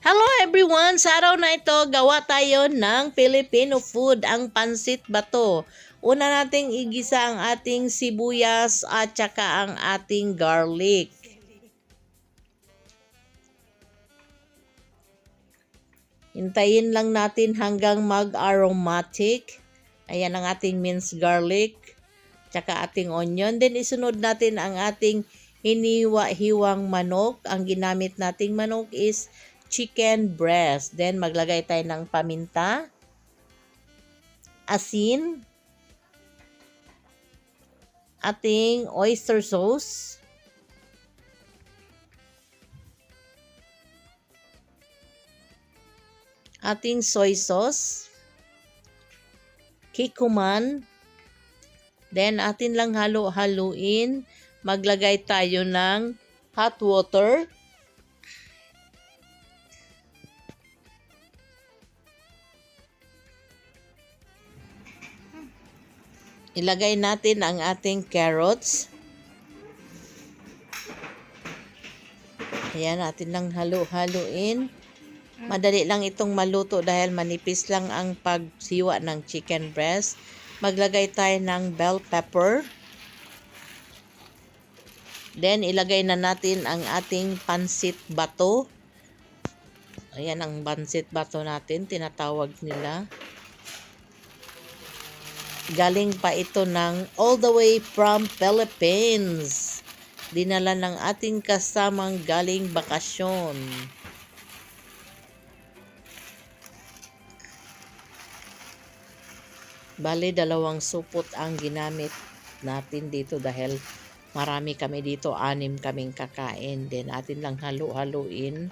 Hello everyone! Sa araw na ito, gawa tayo ng Filipino food, ang pansit bato. Una nating igisa ang ating sibuyas at saka ang ating garlic. Hintayin lang natin hanggang mag-aromatic. Ayan ang ating minced garlic, tsaka ating onion. Then isunod natin ang ating hiniwa-hiwang manok. Ang ginamit nating manok is chicken breast. Then maglagay tayo ng paminta, asin, ating oyster sauce, ating soy sauce, kikuman, then atin lang halo-haluin. Maglagay tayo ng hot water. Ilagay natin ang ating carrots. Ayan, natin lang halo-haluin. Madali lang itong maluto dahil manipis lang ang pagsiwa ng chicken breast. Maglagay tayo ng bell pepper. Then, ilagay na natin ang ating pansit bato. Ayan ang pansit bato natin, tinatawag nila. Galing pa ito ng all the way from Philippines. Dinala ng ating kasamang galing bakasyon. Bale, 2 supot ang ginamit natin dito dahil marami kami dito, 6 kaming kakain. Then, atin lang halo-haluin.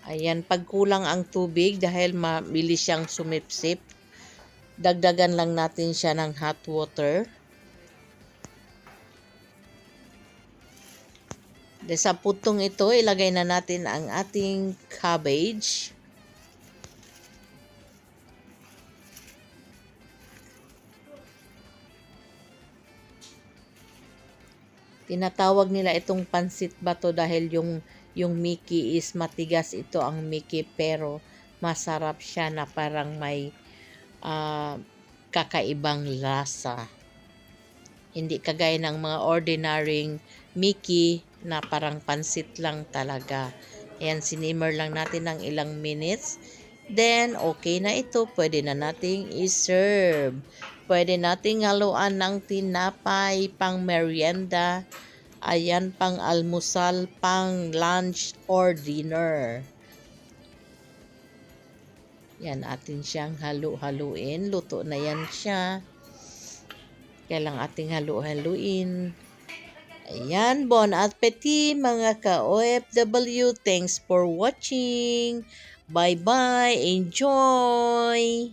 Ayan, pag kulang ang tubig dahil mabilis siyang sumipsip, dagdagan lang natin siya ng hot water. De sa putong ito, ilagay na natin ang ating cabbage. Tinatawag nila itong pansit bato dahil yung Mickey is matigas, ito ang Mickey, pero masarap siya na parang may kakaibang lasa. Hindi kagaya ng mga ordinaryong Mickey na parang pansit lang talaga. Ayan, sinimmer lang natin ng ilang minutes. Then, okay na ito. Pwede na nating i-serve. Pwede nating haluan ng tinapay, pang merienda. Ayan, pang almusal, pang lunch or dinner. Yan, atin siyang halu-haluin. Luto na yan siya. Kaya lang ating halu-haluin. Ayan, bon appetit mga ka-OFW. Thanks for watching. Bye-bye. Enjoy!